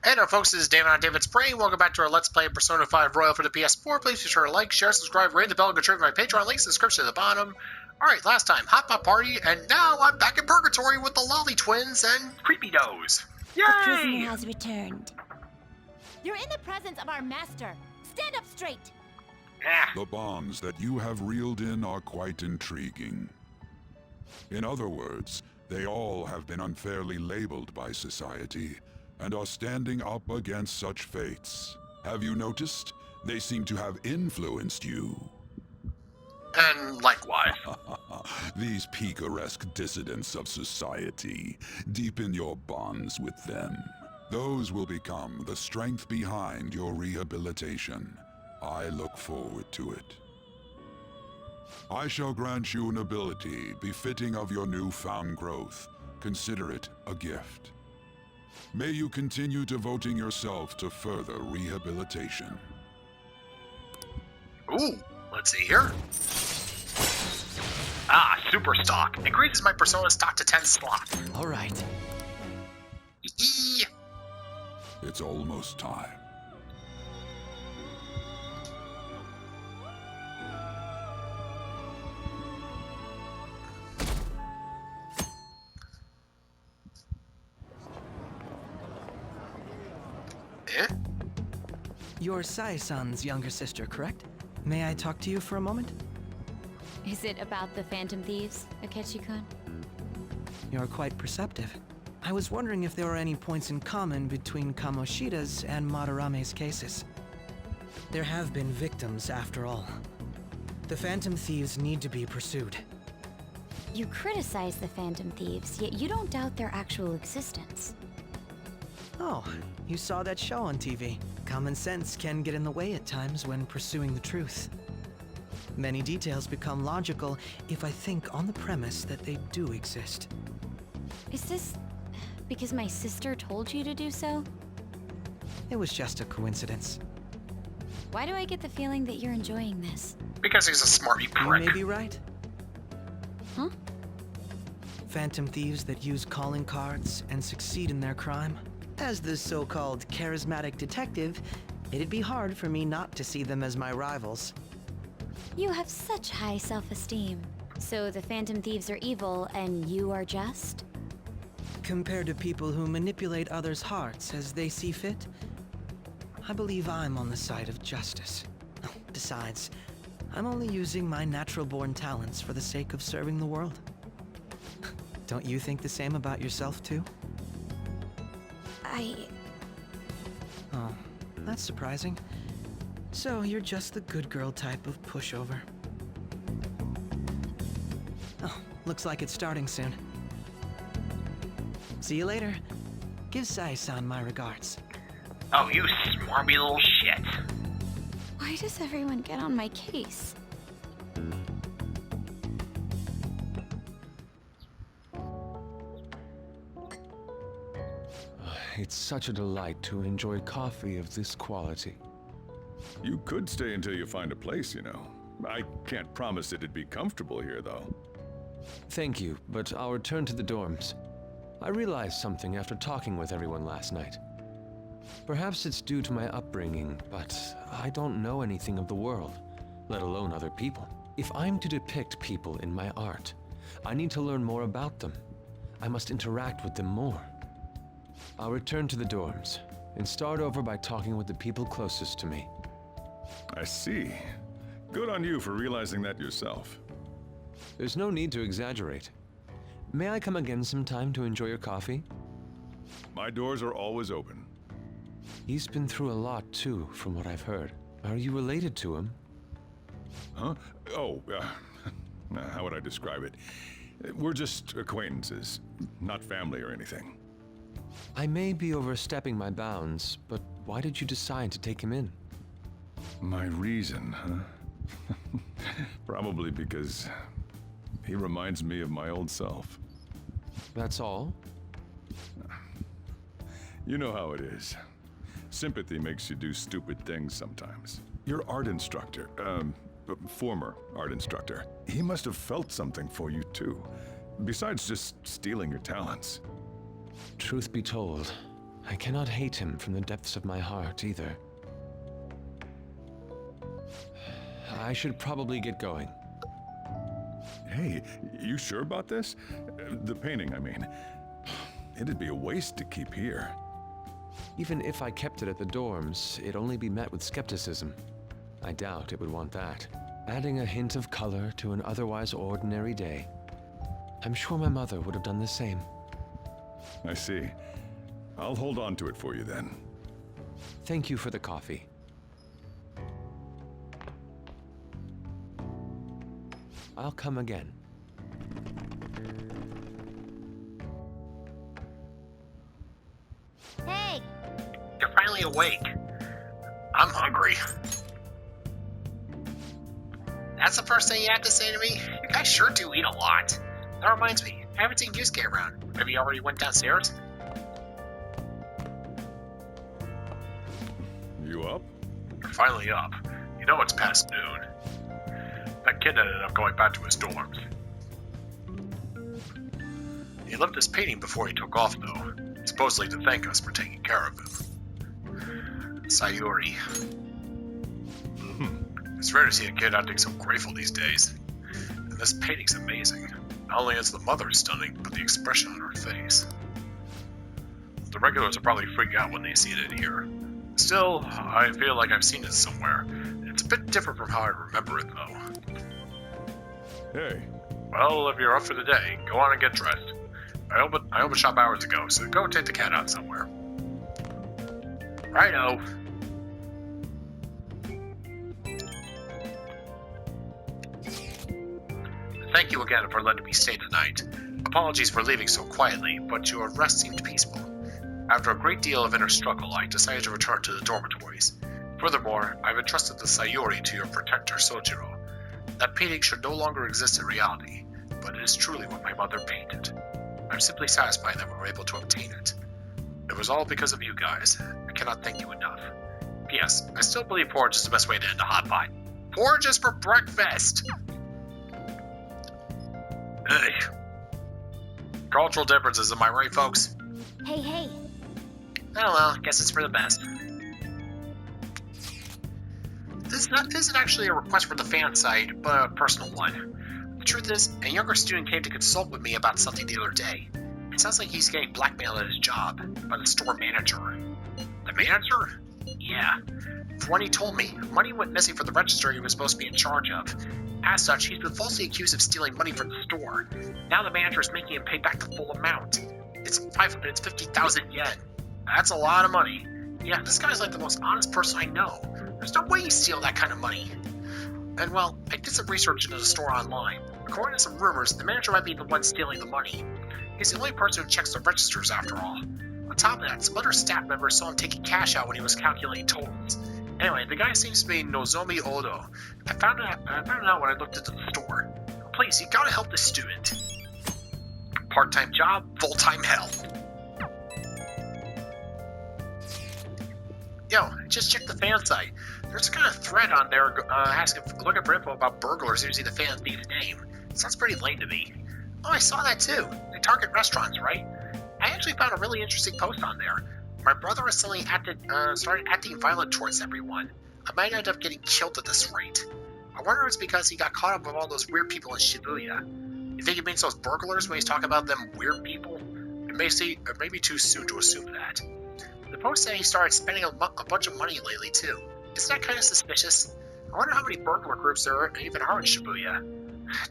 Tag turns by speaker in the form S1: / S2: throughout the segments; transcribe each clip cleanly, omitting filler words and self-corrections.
S1: Hey there folks, this is David on David's Brain. Welcome back to our Let's Play Persona 5 Royal for the PS4. Please be sure to like, share, subscribe, ring the bell, and contribute to my Patreon. Links in the description at the bottom. Alright, last time, Hot Pot Party, and now I'm back in Purgatory with the Lolly Twins and Creepy Nose. Yay!
S2: The prisoner has returned. You're in the presence of our master. Stand up straight.
S3: The bonds that you have reeled in are quite intriguing. In other words, they all have been unfairly labeled by society, and are standing up against such fates. Have you noticed? They seem to have influenced you.
S1: And likewise.
S3: These picaresque dissidents of society, deepen your bonds with them. Those will become the strength behind your rehabilitation. I look forward to it. I shall grant you an ability befitting of your newfound growth. Consider it a gift. May you continue devoting yourself to further rehabilitation.
S1: Ooh, let's see here. Super stock. Increases my persona stock to 10 slot.
S4: Alright.
S3: It's almost time.
S4: You're Sai-san's younger sister, correct? May I talk to you for a moment?
S2: Is it about the Phantom Thieves, Akechi-kun?
S4: You're quite perceptive. I was wondering if there were any points in common between Kamoshida's and Madarame's cases. There have been victims, after all. The Phantom Thieves need to be pursued.
S2: You criticize the Phantom Thieves, yet you don't doubt their actual existence.
S4: Oh, you saw that show on TV. Common sense can get in the way at times when pursuing the truth. Many details become logical if I think on the premise that they do exist.
S2: Is this because my sister told you to do so?
S4: It was just a coincidence.
S2: Why do I get the feeling that you're enjoying this?
S1: Because he's a smarty
S4: You
S1: prick.
S4: may be right.
S2: Huh?
S4: Phantom thieves that use calling cards and succeed in their crime. As the so-called charismatic detective, it'd be hard for me not to see them as my rivals.
S2: You have such high self-esteem. So the Phantom Thieves are evil and you are just?
S4: Compared to people who manipulate others' hearts as they see fit, I believe I'm on the side of justice. Besides, I'm only using my natural-born talents for the sake of serving the world. Don't you think the same about yourself, too? Oh, that's surprising. So, you're just the good girl type of pushover. Oh, looks like it's starting soon. See you later. Give Sai-san my regards.
S1: Oh, you smarmy little shit.
S2: Why does everyone get on my case?
S5: It's such a delight to enjoy coffee of this quality.
S6: You could stay until you find a place, you know. I can't promise it'd be comfortable here, though.
S5: Thank you, but I'll return to the dorms. I realized something after talking with everyone last night. Perhaps it's due to my upbringing, but I don't know anything of the world, let alone other people. If I'm to depict people in my art, I need to learn more about them. I must interact with them more. I'll return to the dorms, and start over by talking with the people closest to me.
S6: I see. Good on you for realizing that yourself.
S5: There's no need to exaggerate. May I come again sometime to enjoy your coffee?
S6: My doors are always open.
S5: He's been through a lot, too, from what I've heard. Are you related to him?
S6: Huh? Oh, how would I describe it? We're just acquaintances, not family or anything.
S5: I may be overstepping my bounds, but why did you decide to take him in?
S6: My reason, huh? Probably because he reminds me of my old self.
S5: That's all?
S6: You know how it is. Sympathy makes you do stupid things sometimes. Your art instructor, former art instructor, he must have felt something for you too, besides just stealing your talents.
S5: Truth be told, I cannot hate him from the depths of my heart either. I should probably get going.
S6: Hey, you sure about this? The painting, I mean. It'd be a waste to keep here.
S5: Even if I kept it at the dorms, it'd only be met with skepticism. I doubt it would want that. Adding a hint of color to an otherwise ordinary day. I'm sure my mother would have done the same.
S6: I see. I'll hold on to it for you then.
S5: Thank you for the coffee. I'll come again.
S2: Hey!
S1: You're finally awake. I'm hungry. That's the first thing you have to say to me? You guys sure do eat a lot. That reminds me, I haven't seen Yusuke around. Maybe you already went downstairs?
S6: You up?
S1: You're finally up. You know it's past noon. That kid ended up going back to his dorms. He left his painting before he took off, though. Supposedly to thank us for taking care of him. Sayuri. It's rare to see a kid acting so grateful these days. And this painting's amazing. Not only is the mother stunning, but the expression on her face. The regulars will probably freak out when they see it in here. Still, I feel like I've seen it somewhere. It's a bit different from how I remember it, though.
S6: Hey.
S1: Well, if you're up for the day, go on and get dressed. I opened shop hours ago, so go take the cat out somewhere. Righto. Thank you again for letting me stay tonight. Apologies for leaving so quietly, but your rest seemed peaceful. After a great deal of inner struggle, I decided to return to the dormitories. Furthermore, I've entrusted the Sayuri to your protector, Sojiro. That painting should no longer exist in reality, but it is truly what my mother painted. I'm simply satisfied that we were able to obtain it. It was all because of you guys. I cannot thank you enough. P.S. I still believe porridge is the best way to end a hot pot. Porridge is for breakfast! Ugh. Cultural differences, am I right, folks?
S2: Hey, hey!
S1: Oh well, I guess it's for the best. This isn't actually a request for the fan site, but a personal one. The truth is, a younger student came to consult with me about something the other day. It sounds like he's getting blackmailed at his job by the store manager. The manager? Yeah. From what he told me, money went missing from the register he was supposed to be in charge of. As such, he's been falsely accused of stealing money from the store. Now the manager is making him pay back the full amount. It's 50,000 yen. That's a lot of money. Yeah, this guy's like the most honest person I know. There's no way he'd steal that kind of money. And well, I did some research into the store online. According to some rumors, the manager might be the one stealing the money. He's the only person who checks the registers after all. On top of that, some other staff members saw him taking cash out when he was calculating totals. Anyway, the guy seems to be Nozomi Odo. I found it out when I looked into the store. Please, you gotta help this student. Part-time job, full-time hell. Yo, I just checked the fan site. There's a kind of thread on there looking for info about burglars using the fan thief's name. Sounds pretty lame to me. Oh, I saw that too. They target restaurants, right? I actually found a really interesting post on there. My brother was suddenly started acting violent towards everyone. I might end up getting killed at this rate. I wonder if it's because he got caught up with all those weird people in Shibuya. You think he means those burglars when he's talking about them weird people? It may be too soon to assume that. The post said he started spending a bunch of money lately too. Isn't that kind of suspicious? I wonder how many burglar groups there even are in Shibuya.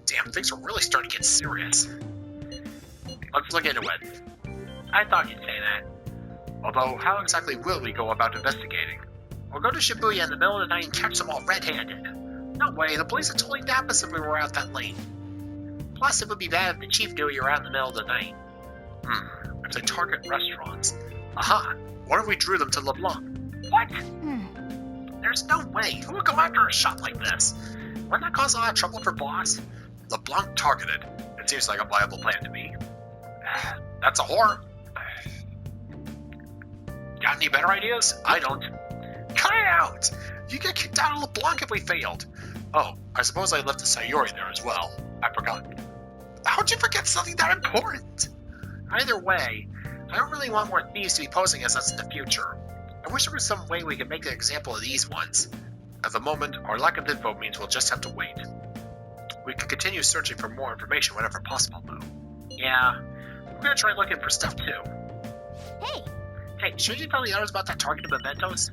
S1: Damn, things are really starting to get serious. Let's look into it. I thought you'd say that. Although, how exactly will we go about investigating? We'll go to Shibuya in the middle of the night and catch them all red-handed. No way, the police would totally nab us if we were out that late. Plus, it would be bad if the chief knew you were out in the middle of the night. If they target restaurants. Aha! What if we drew them to LeBlanc? What? There's no way. Who would go after a shop like this? Wouldn't that cause a lot of trouble for boss? LeBlanc targeted. It seems like a viable plan to me. That's a horror. Got any better ideas? I don't. Cut it out! You get kicked out of LeBlanc if we failed. Oh, I suppose I left the Sayuri there as well. I forgot. How'd you forget something that important? Either way, I don't really want more thieves to be posing as us in the future. I wish there was some way we could make an example of these ones. At the moment, our lack of info means we'll just have to wait. We can continue searching for more information whenever possible, though. Yeah, we're gonna try looking for stuff too.
S2: Hey,
S1: Hey, should you tell the others about that target of mementos?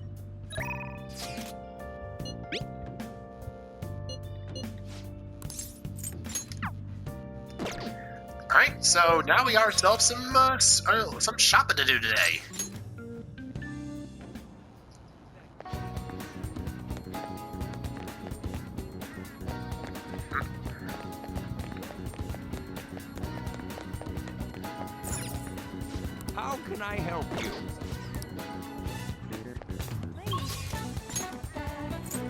S1: Alright, so now we got ourselves some shopping to do today.
S7: How can I help you?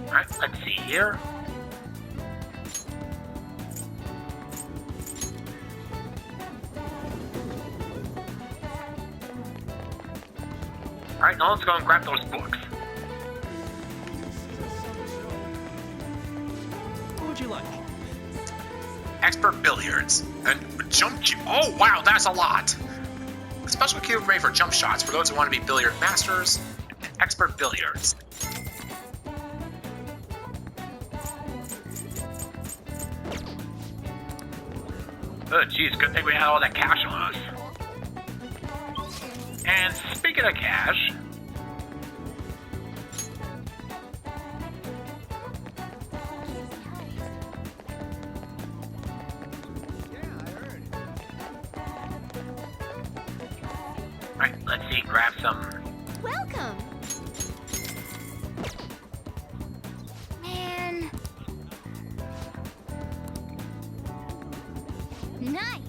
S1: Alright, let's see here. Alright, now let's go and grab those books.
S4: What would you like?
S1: Expert billiards. And jump... Oh, wow, that's a lot! A special cube made for jump shots for those who want to be billiard masters. And expert billiards. Oh, geez, good thing we had all that cash on us. And speaking of cash... Alright, let's see, grab some...
S2: welcome. Man. Nice.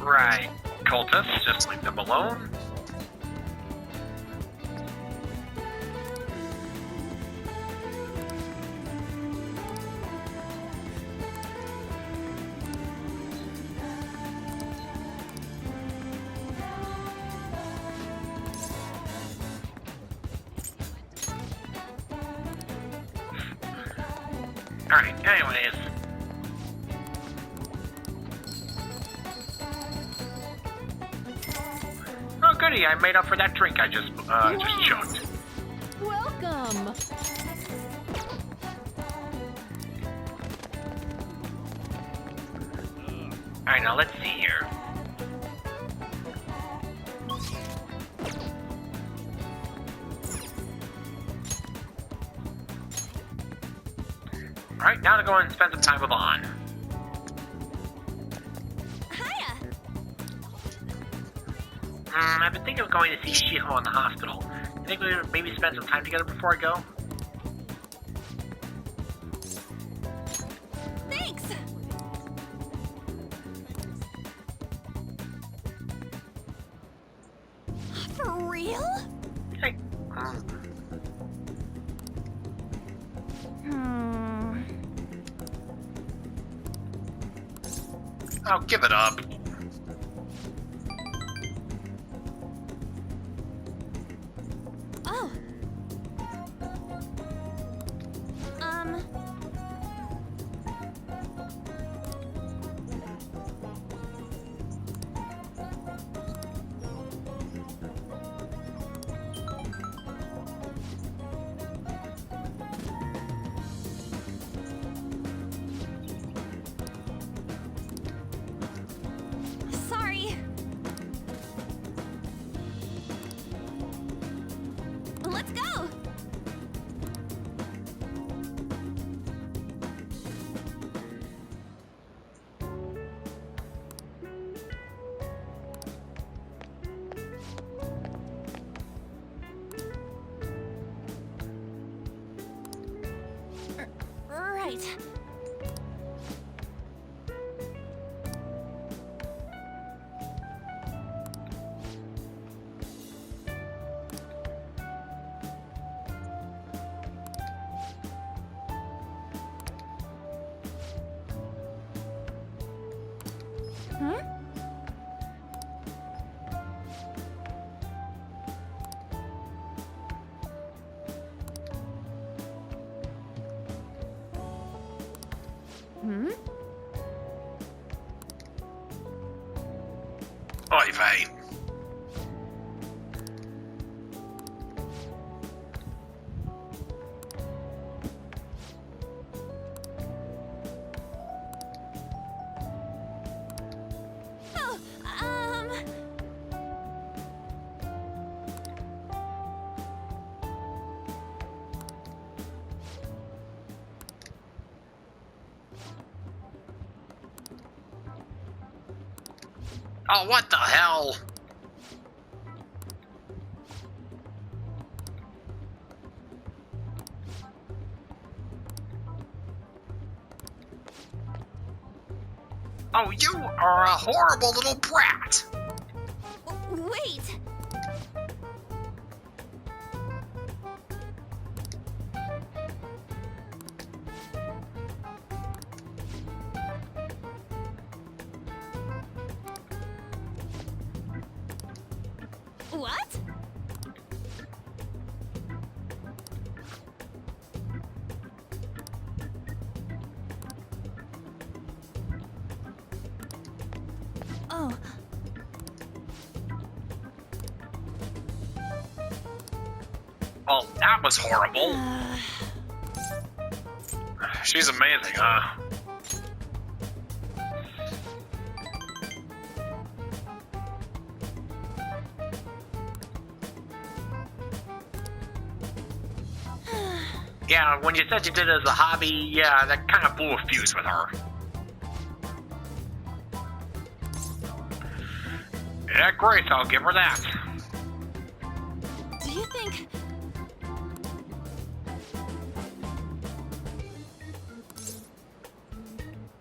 S1: Right. Cultists, just leave them alone. Alright, anyways. Oh goody, I made up for that drink I just chugged.
S2: Welcome.
S1: Alright, now let's see here. Alright, now to go and spend some time with Lon.
S2: Hiya.
S1: I've been thinking of going to see Shiho in the hospital. You think we would maybe spend some time together before I go?
S2: Thanks. For real?
S1: Hey. Oh, give it up.
S2: Oh. Sorry. Let's go. right. Hmm? Hmm?
S1: Oi, Vane.
S2: Oh,
S1: Oh, what the hell? Oh, you are a horrible little brat!
S2: wait. What? Oh.
S1: Well, that was horrible. She's amazing, huh? Yeah, when you said you did it as a hobby, yeah, that kind of blew a fuse with her. Yeah, great, I'll give her that.
S2: Do you think...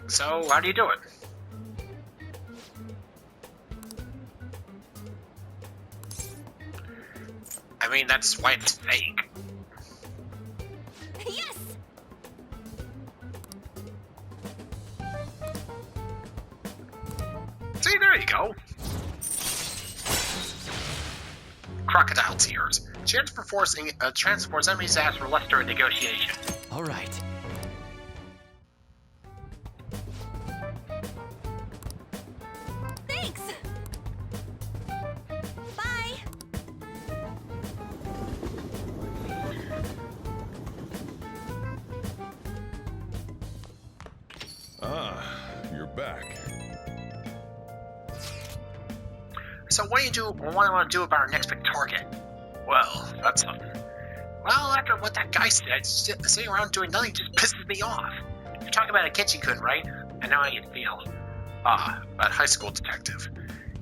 S1: So, how do you do it? I mean, that's why it's fake.
S2: Yes!
S1: See, there you go. Crocodile tears. Chance for forcing transports enemies' ass for less during negotiation.
S5: All right.
S2: Thanks! Bye!
S6: Ah, you're back.
S1: So what do you do? What do I want to do about our next big target? Well, that's something. Well, after what that guy said, sitting around doing nothing just pisses me off. You're talking about a Kitchen-kun, right? I know how you feel. Ah, that high school detective.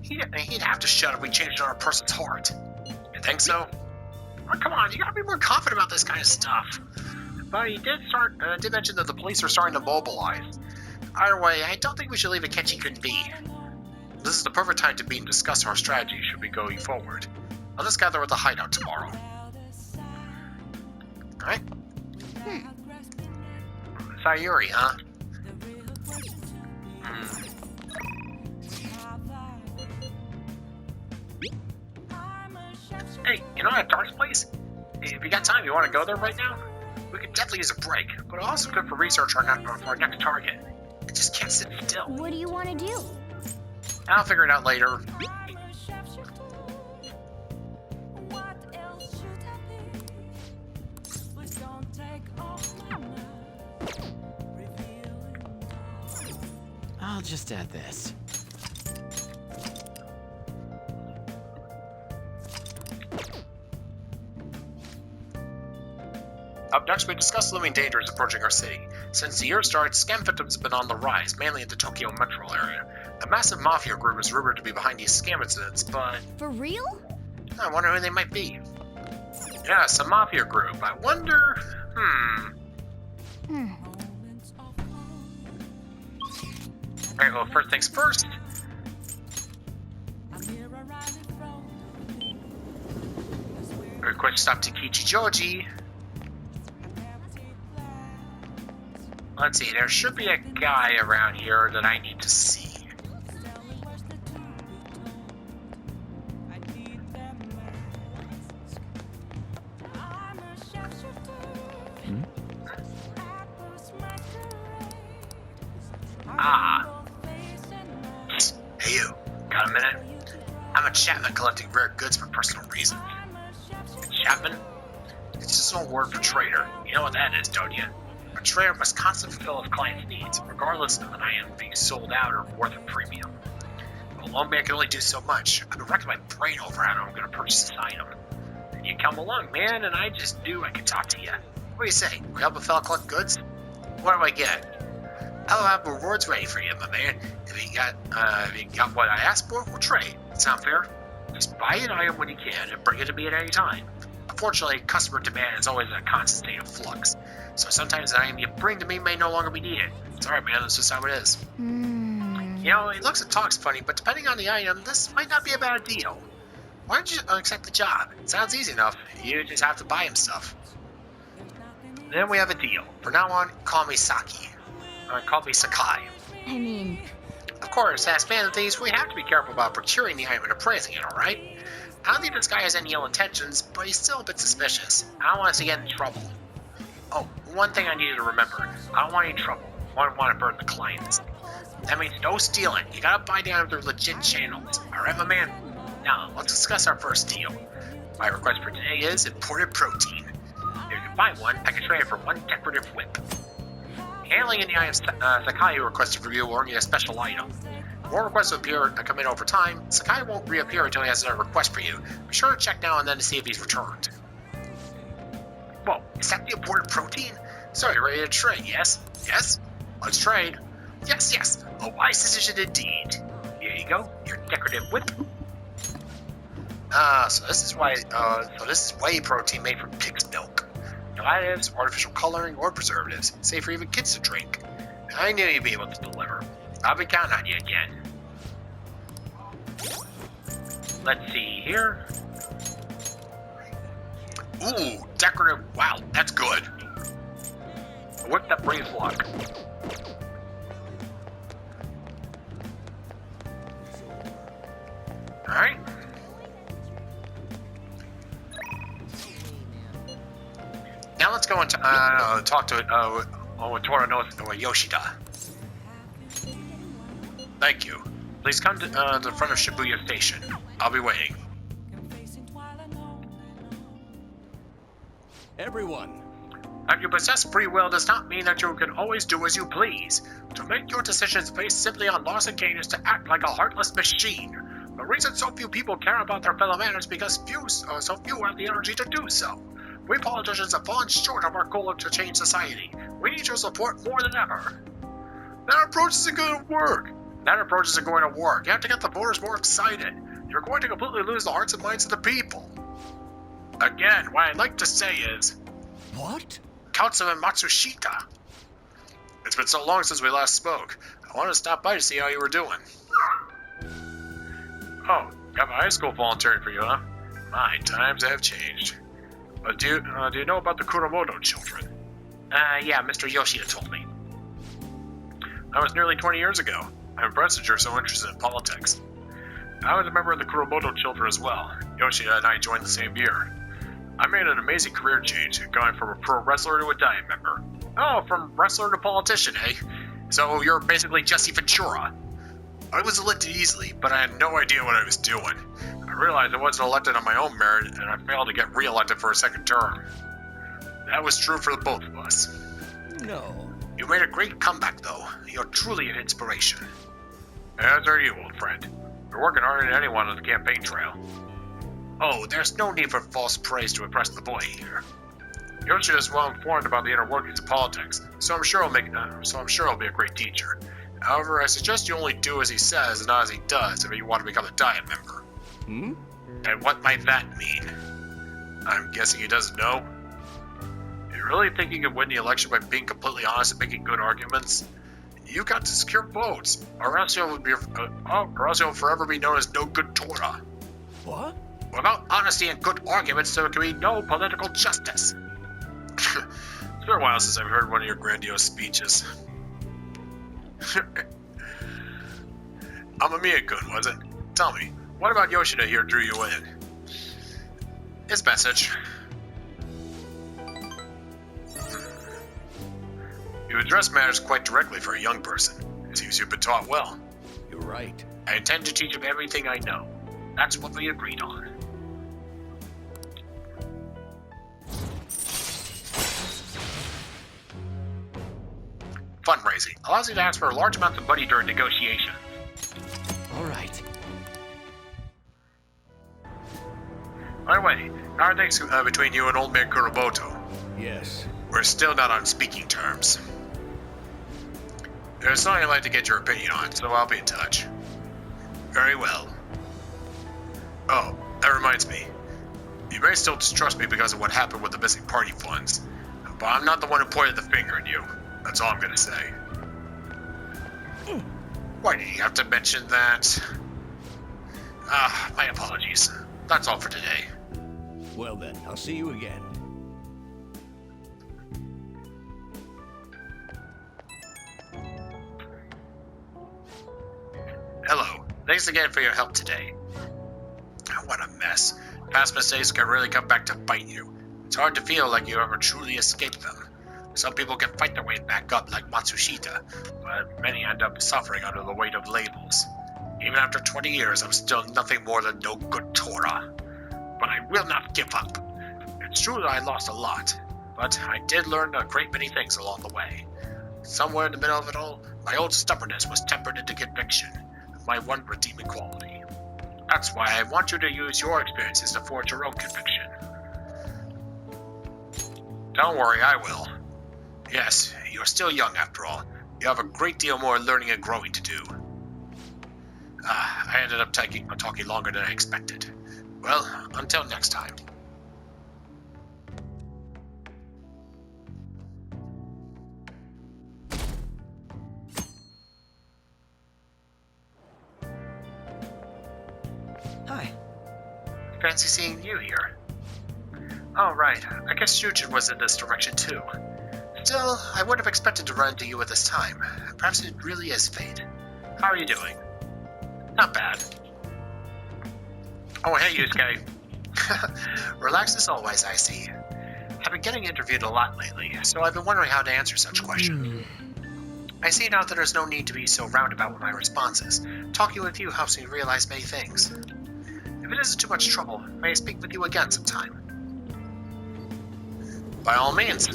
S1: He'd have to shut if we changed on a person's heart. You think so? Oh, come on, you gotta be more confident about this kind of stuff. But he did mention that the police are starting to mobilize. Either way, I don't think we should leave a Kitchen-kun be. This is the perfect time to meet and discuss our strategy should we going forward. Let's gather at the hideout tomorrow. Alright? Sayuri, huh? Hey, you know that dark place? If you got time, you want to go there right now? We could definitely use a break, but also good for research for our next target. I just can't sit still.
S2: What do you want to do?
S1: I'll figure it out later.
S7: I'll just add this.
S1: Up next, we discuss looming dangers approaching our city. Since the year started, scam victims have been on the rise, mainly in the Tokyo metro area. A massive mafia group is rumored to be behind these scam incidents, but
S2: For real?
S1: I wonder who they might be. Yes, a mafia group. I wonder... Alright, well, first things first. Quick stop to Kichijoji. Let's see, there should be a guy around here that I need to see. Ah. Hey you, got a minute? I'm a Chapman collecting rare goods for personal reasons. Chapman? It's just an old word for trader. You know what that is, don't you? A trader must constantly fulfill his client's needs, regardless of an item being sold out or worth a premium. A lone man can only do so much. I've been racking my brain over how I'm going to purchase this item. And you come along, man, and I just knew I could talk to you. What do you say? We help a fella collect goods? What do I get? I'll have rewards ready for you, my man. If you got what I asked for, we'll trade. Sound fair? Just buy an item when you can and bring it to me at any time. Unfortunately, customer demand is always in a constant state of flux. So sometimes the item you bring to me may no longer be needed. It's alright, man. That's just how it is. You know, he looks and talks funny, but depending on the item, this might not be a bad deal. Why don't you accept the job? It sounds easy enough. You just have to buy him stuff. Then we have a deal. From now on, call me Saki. Call me Sakai.
S2: I mean...
S1: Of course, as Phantom Thieves, we have to be careful about procuring the item and appraising it, alright? I don't think this guy has any ill intentions, but he's still a bit suspicious. I don't want us to get in trouble. Oh, one thing I need you to remember. I don't want any trouble. I don't want to burn the clients. That means no stealing. You gotta buy down through legit channels. Alright, my man? Now, let's discuss our first deal. My request for today is imported protein. If you can buy one, I can trade it for one decorative whip. Handling any items Sakai requested for you will earn you a special item. More requests will come in over time. Sakai won't reappear until he has another request for you. Be sure to check now and then to see if he's returned. Whoa, is that the imported protein? So you're ready to trade, yes? Yes? Let's trade. Yes, yes. A wise decision indeed. Here you go, your decorative whip. So this is whey protein made from pig's milk. No additives, artificial coloring, or preservatives. Safe for even kids to drink. I knew you'd be able to deliver. I'll be counting on you again. Let's see here. Ooh, decorative. Wow, that's good. A whip that brings luck. Alright. Now let's go and talk to Yoshida. Thank you. Please come to the front of Shibuya Station. I'll be waiting.
S7: Everyone.
S1: That you possess free will does not mean that you can always do as you please. To make your decisions based simply on laws and gain is to act like a heartless machine. The reason so few people care about their fellow man is because so few have the energy to do so. We politicians have fallen short of our goal to change society. We need your support more than ever. That approach isn't going to work. That approach isn't going to work. You have to get the voters more excited. You're going to completely lose the hearts and minds of the people. Again, what I'd like to say is...
S7: What?
S1: Councilman Matsushita. It's been so long since we last spoke. I wanted to stop by to see how you were doing. Oh, got my high school volunteering for you, huh? My times have changed. But do you know about the Kuromoto children? Yeah, Mr. Yoshida told me. That was nearly 20 years ago. I'm impressed that you're so interested in politics. I was a member of the Kuromoto children as well. Yoshida and I joined the same year. I made an amazing career change, going from a pro wrestler to a diet member. Oh, from wrestler to politician, eh? So you're basically Jesse Ventura. I was elected easily, but I had no idea what I was doing. I realized I wasn't elected on my own merit, and I failed to get re-elected for a second term. That was true for the both of us.
S7: No.
S1: You made a great comeback, though. You're truly an inspiration. As are you, old friend. You're working harder than anyone on the campaign trail. Oh, there's no need for false praise to impress the boy here. Yoshida is well informed about the inner workings of politics, so I'm sure he'll be a great teacher. However, I suggest you only do as he says and not as he does if you want to become a diet member.
S7: Hmm?
S1: And what might that mean? I'm guessing he doesn't know? You really think you can win the election by being completely honest and making good arguments? You got to secure votes, or else you'll forever be known as no good Torah.
S7: What?
S1: Without honesty and good arguments, there can be no political justice. It's been a while since I've heard one of your grandiose speeches. Amamiya-kun, was it? Tell me, what about Yoshida here drew you in? His message. You address matters quite directly for a young person. It seems you've been taught well.
S7: You're right.
S1: I intend to teach him everything I know. That's what we agreed on. Fundraising allows you to ask for a large amount of money during negotiations.
S7: All right.
S1: By the way, how are things between you and old man Kuromoto?
S7: Yes.
S1: We're still not on speaking terms. There's something I'd like to get your opinion on, so I'll be in touch. Very well. Oh, that reminds me. You may still distrust me because of what happened with the missing party funds, but I'm not the one who pointed the finger at you. That's all I'm gonna say. Why did you have to mention that? My apologies. That's all for today.
S7: Well then, I'll see you again.
S1: Hello. Thanks again for your help today. What a mess. Past mistakes can really come back to bite you. It's hard to feel like you ever truly escaped them. Some people can fight their way back up like Matsushita, but many end up suffering under the weight of labels. Even after 20 years, I'm still nothing more than no good Torah. But I will not give up. It's true that I lost a lot, but I did learn a great many things along the way. Somewhere in the middle of it all, my old stubbornness was tempered into conviction, my one redeeming quality. That's why I want you to use your experiences to forge your own conviction. Don't worry, I will. Yes, you're still young after all. You have a great deal more learning and growing to do. I ended up talking longer than I expected. Well, until next time.
S4: Hi.
S1: Fancy seeing you here. Oh, right. I guess Ryuji was in this direction too. Still, I would have expected to run into you at this time. Perhaps it really is fate. How are you doing? Not bad. Oh, hey, Yusuke. Relaxed as always, I see. I've been getting interviewed a lot lately, so I've been wondering how to answer such questions. I see now that there's no need to be so roundabout with my responses. Talking with you helps me realize many things. If it isn't too much trouble, may I speak with you again sometime? By all means.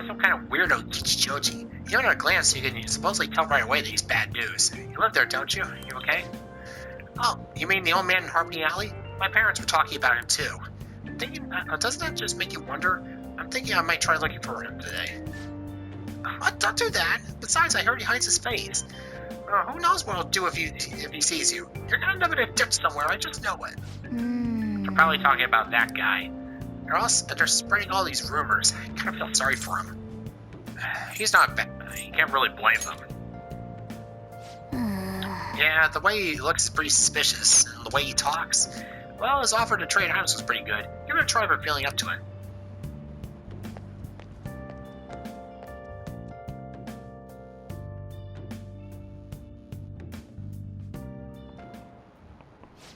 S1: Some kind of weirdo Chichijoji. Even at a glance, you can supposedly tell right away that he's bad news. You live there, don't you? You okay? Oh, you mean the old man in Harmony Alley? My parents were talking about him too. Thinking, doesn't that just make you wonder? I'm thinking I might try looking for him today. Don't do that. Besides, I heard he hides his face. Who knows what he'll do if he sees you? You're gonna end up in a ditch somewhere. I just know it. They're probably talking about that guy. They're spreading all these rumors. I kind of feel sorry for him. He's not bad. You can't really blame him. Yeah, the way he looks is pretty suspicious, and the way he talks. Well, his offer to trade items was pretty good. Give it a try for feeling up to it.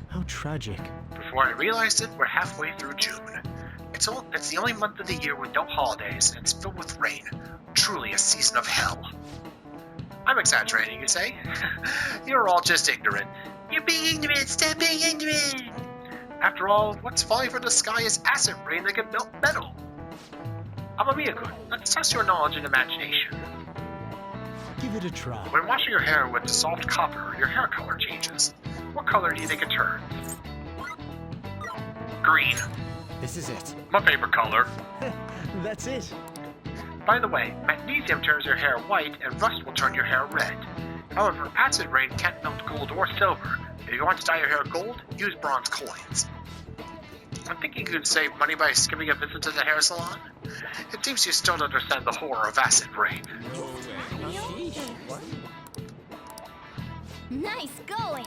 S8: How tragic.
S1: Before I realized it, we're halfway through June. It's the only month of the year with no holidays, and it's filled with rain. Truly a season of hell. I'm exaggerating, you say? You're all just ignorant. You're being ignorant, stop being ignorant! After all, what's falling from the sky is acid rain that can melt metal. Amamiya-kun, let's test your knowledge and imagination.
S8: Give it a try.
S1: When washing your hair with dissolved copper, your hair color changes. What color do you think it turns? Green.
S8: This is it.
S1: My favorite color.
S8: That's it.
S1: By the way, magnesium turns your hair white and rust will turn your hair red. However, acid rain can't melt gold or silver. If you want to dye your hair gold, use bronze coins. I'm thinking you could save money by skipping a visit to the hair salon. It seems you still don't understand the horror of acid rain.
S2: Nice going!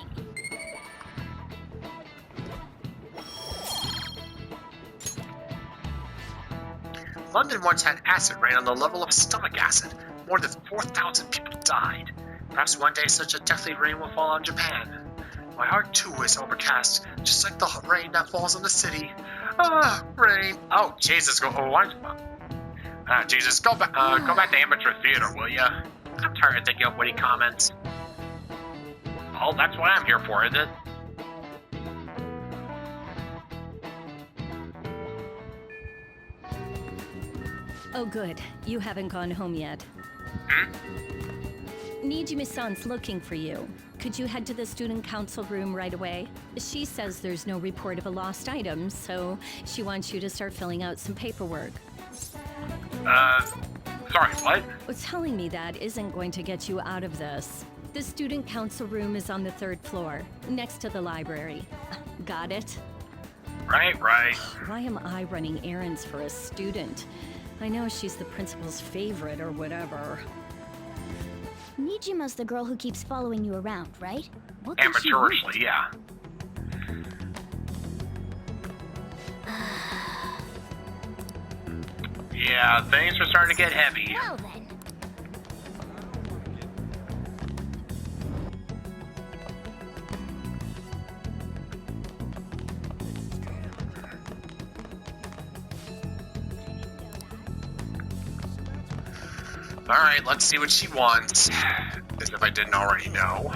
S1: London once had acid rain on the level of stomach acid. More than 4,000 people died. Perhaps one day such a deathly rain will fall on Japan. My heart too is overcast, just like the rain that falls on the city. Ah, rain. Oh, Jesus, go back to amateur theater, will ya? I'm tired of thinking of witty comments. Oh, that's what I'm here for, isn't it?
S9: Oh good, you haven't gone home yet. Nijimi-san's looking for you. Could you head to the student council room right away? She says there's no report of a lost item, so she wants you to start filling out some paperwork.
S1: Sorry, what?
S9: Well, telling me that isn't going to get you out of this. The student council room is on the 3rd floor, next to the library. Got it?
S1: Right.
S9: Why am I running errands for a student? I know she's the principal's favorite or whatever.
S2: Nijima's the girl who keeps following you around, right? What could she
S1: Amateurishly, yeah. Yeah, things are starting to get heavy.
S2: Well then.
S1: Alright, let's see what she wants. As if I didn't already know.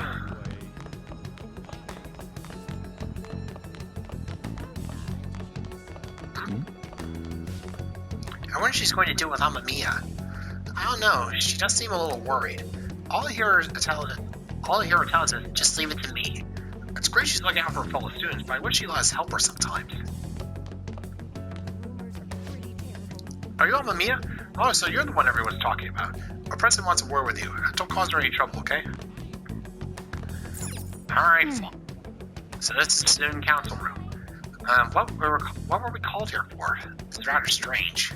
S1: I wonder if she's going to do it with Amamiya. I don't know, she does seem a little worried. All I hear her tell us is, just leave it to me. It's great she's looking out for her fellow students, but I wish she let us help her sometimes. Are you Amamiya? Oh, so you're the one everyone's talking about. Our president wants a word with you. Don't cause her any trouble, okay? Alright, so this is the student council room. What were we called here for? It's rather strange.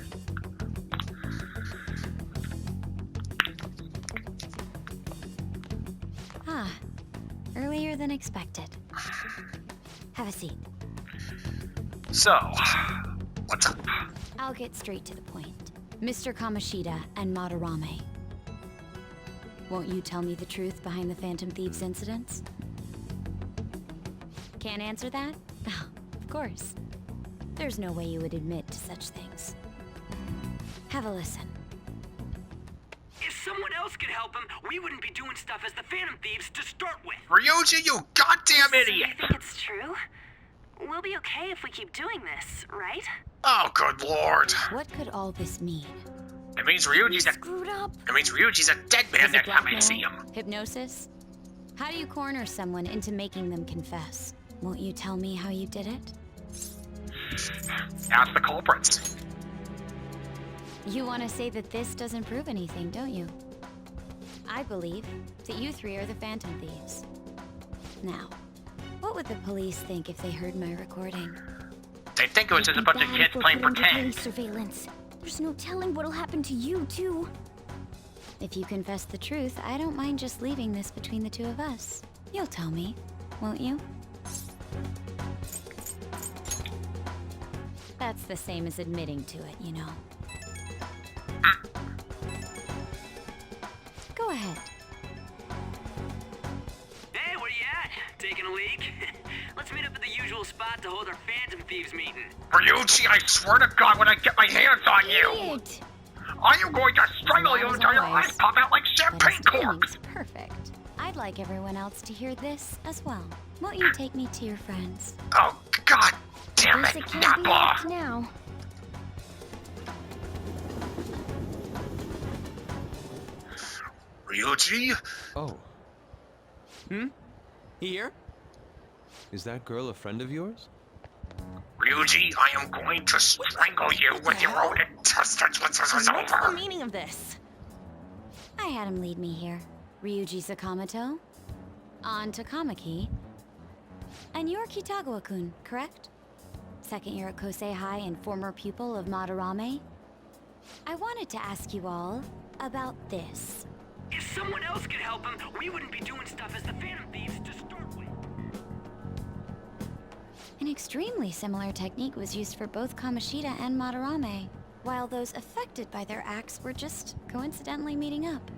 S2: Ah, earlier than expected. Have a seat.
S1: So, what's up?
S2: I'll get straight to the point. Mr. Kamoshida and Madarame. Won't you tell me the truth behind the Phantom Thieves incidents? Can't answer that? Oh, of course. There's no way you would admit to such things. Have a listen.
S10: If someone else could help him, we wouldn't be doing stuff as the Phantom Thieves to start with.
S1: Ryuji, you goddamn idiot!
S11: You think it's true? We'll be okay if we keep doing this, right?
S1: Oh, good lord.
S2: What could all this mean?
S1: It means Ryuji's
S2: Screwed up?
S1: a dead man
S2: Is it
S1: next time I
S2: blackmail?
S1: see him.
S2: Hypnosis? How do you corner someone into making them confess? Won't you tell me how you did it?
S1: Ask the culprits.
S2: You want to say that this doesn't prove anything, don't you? I believe that you three are the Phantom Thieves. Now, what would the police think if they heard my recording?
S1: They think it was just a bunch of kids playing pretend.
S2: Surveillance. There's no telling what'll happen to you, too. If you confess the truth, I don't mind just leaving this between the two of us. You'll tell me, won't you? That's the same as admitting to it, you know. Go ahead.
S10: Hey, where you at? Taking a leak? Let's meet up at the usual spot to hold our Phantom Thieves meeting.
S1: Ryuji, I swear to God, when I get my hands on you,
S2: Idiot!
S1: I am going to strangle you
S2: As
S1: until your
S2: always.
S1: eyes pop out like
S2: But
S1: champagne
S2: his timing's
S1: corks.
S2: perfect. I'd like everyone else to hear this as well. Won't you take me to your friends?
S1: Oh, God damn
S2: Guess
S1: it,
S2: it can't be helped
S1: Nappa.
S2: now.
S1: Ryuji?
S5: Oh. Here? Is that girl a friend of yours?
S1: Ryuji, I am going to strangle you with your own intestines when this is
S2: What's the
S1: over.
S2: meaning of this? I had him lead me here. Ryuji Sakamoto, on to Kamaki, and you're Kitagawa-kun, correct? second year at Kosei High and former pupil of Madarame. I wanted to ask you all about this.
S10: If someone else could help him, we wouldn't be doing stuff as the Phantom Thieves to start with.
S2: An extremely similar technique was used for both Kamoshida and Madarame, while those affected by their acts were just coincidentally meeting up.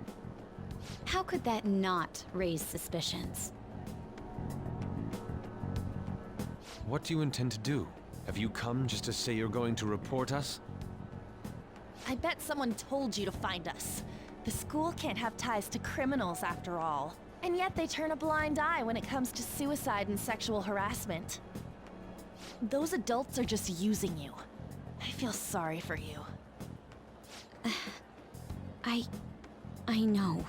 S2: How could that not raise suspicions?
S5: What do you intend to do? Have you come just to say you're going to report us?
S12: I bet someone told you to find us. The school can't have ties to criminals after all. And yet they turn a blind eye when it comes to suicide and sexual harassment. Those adults are just using you. I feel sorry for you.
S2: I know.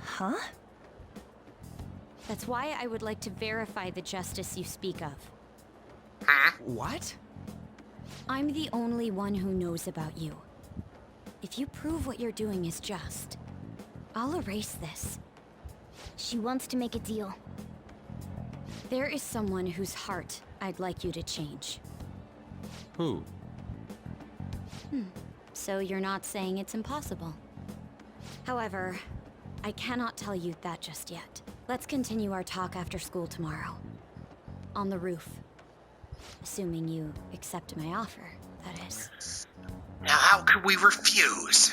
S12: Huh?
S2: That's why I would like to verify the justice you speak of.
S4: What?
S2: I'm the only one who knows about you. If you prove what you're doing is just, I'll erase this.
S13: She wants to make a deal.
S2: There is someone whose heart I'd like you to change.
S5: Who?
S2: So you're not saying it's impossible. However, I cannot tell you that just yet. Let's continue our talk after school tomorrow. On the roof. Assuming you accept my offer, that is.
S1: Now how could we refuse?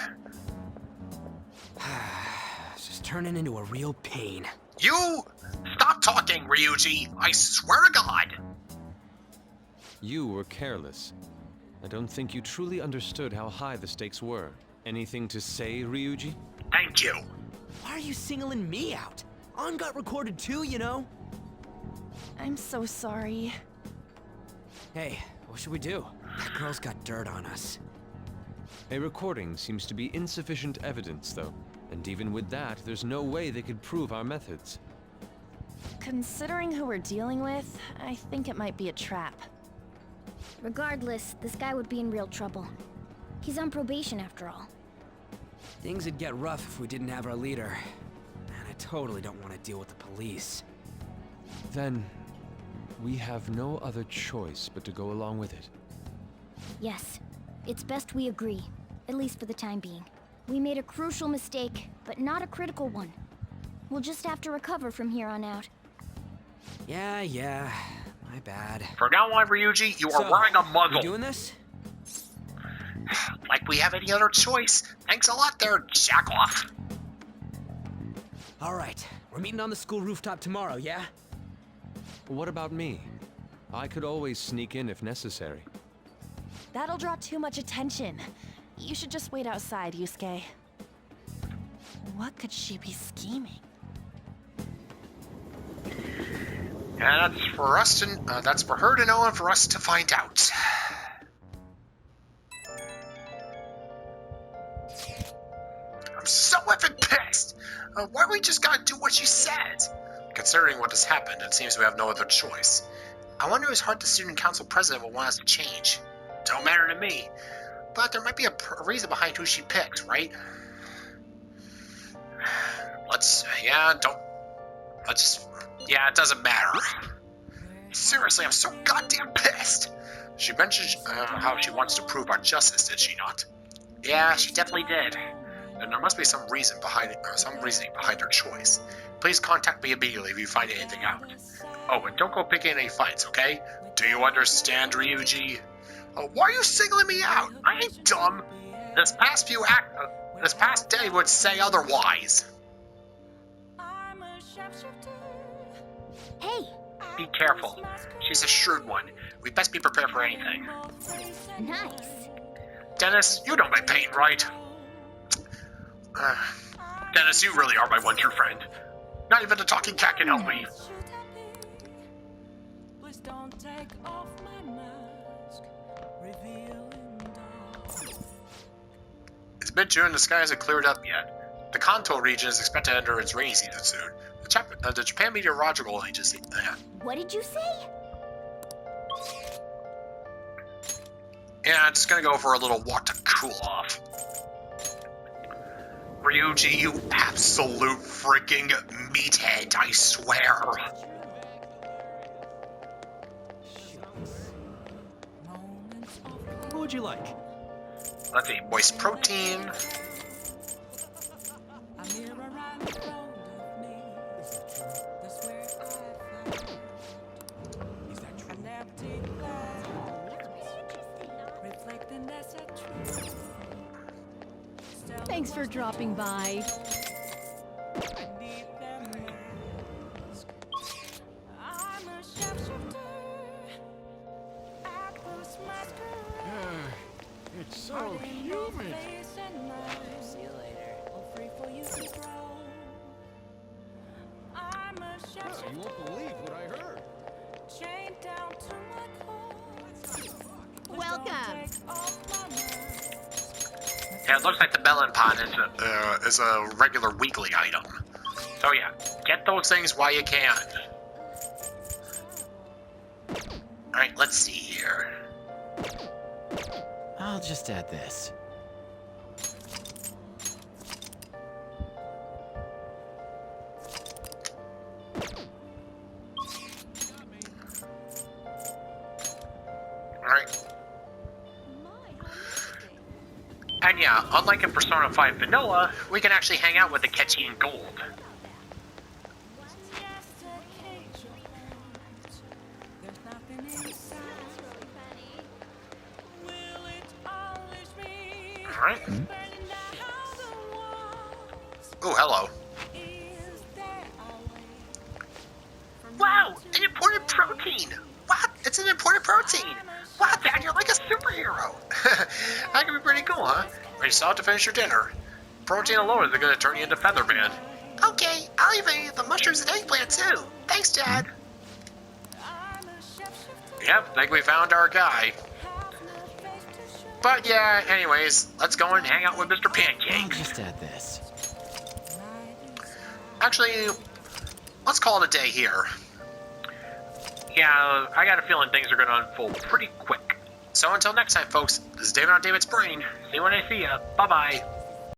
S4: It's just turning into a real pain.
S1: You! Stop talking, Ryuji! I swear to God!
S5: You were careless. I don't think you truly understood how high the stakes were. Anything to say, Ryuji?
S1: Thank you.
S4: Why are you singling me out? On got recorded too, you know?
S12: I'm so sorry.
S4: Hey, what should we do? That girl's got dirt on us.
S5: A recording seems to be insufficient evidence, though. And even with that, there's no way they could prove our methods.
S12: Considering who we're dealing with, I think it might be a trap.
S13: Regardless, this guy would be in real trouble. He's on probation after all.
S4: Things would get rough if we didn't have our leader. And I totally don't want to deal with the police.
S5: Then, we have no other choice but to go along with it.
S13: Yes, it's best we agree, at least for the time being. We made a crucial mistake, but not a critical one. We'll just have to recover from here on out.
S4: Yeah, my bad.
S1: From now on, Ryuji, you are wearing a muzzle.
S4: You doing this?
S1: Like we have any other choice. Thanks a lot there, jack off.
S4: Alright, we're meeting on the school rooftop tomorrow, yeah?
S5: What about me? I could always sneak in if necessary.
S12: That'll draw too much attention. You should just wait outside, Yusuke. What could she be scheming?
S1: Yeah, that's for us to. That's for her to know and for us to find out. I'm so effing pissed. Why we just gotta do what she says? Considering what has happened, it seems we have no other choice. I wonder whose heart the student council president will want us to change. Don't matter to me, but there might be a reason behind who she picks, right? Yeah, it doesn't matter. Seriously, I'm so goddamn pissed. She mentioned how she wants to prove our justice, did she not? Yeah, she definitely did. And there must be some reason behind it, or some reasoning behind her choice. Please contact me immediately if you find anything out. Oh, and don't go picking any fights, okay? Do you understand, Ryuji? Why are you singling me out? I ain't dumb. This past day would say otherwise.
S13: Hey!
S1: Be careful. She's a shrewd one. We best be prepared for anything.
S13: Nice.
S1: Dennis, you know my pain, right? Dennis, you really are my one true friend. Not even a talking cat can help me. It's mid-June, the sky hasn't cleared up yet. The Kanto region is expected to enter its rainy season soon. The Japan Meteorological Agency...
S13: What did you say?
S1: Yeah, I'm just gonna go for a little walk to cool off. Ryuji, you absolute freaking meathead, I swear.
S8: would you like?
S1: Let's see, moist protein.
S9: Thanks for dropping by.
S14: It's so humid.
S12: See you later.
S14: You won't believe what I heard.
S12: Welcome.
S1: Yeah, it looks like the melon pot is a regular weekly item. So yeah, get those things while you can. Alright, let's see here.
S8: I'll just add this.
S1: Alright. And yeah, unlike in Persona 5 Vanilla, we can actually hang out with the Ketchy and Gold. Alright. Oh, hello. Wow, an imported protein! What? It's an imported protein! Wow, Dad, you're like a superhero! That could be pretty cool, huh? Are you solid to finish your dinner? Protein alone is gonna turn you into Featherman. Okay, I'll even eat the mushrooms and eggplant too. Thanks, Dad. Yep, think we found our guy. But yeah, anyways, let's go and hang out with Mr. Pancake.
S8: I'll just add this.
S1: Actually, let's call it a day here. Yeah, I got a feeling things are going to unfold pretty quick. So until next time, folks, this is David on David's Brain. See you when I see ya. Bye-bye.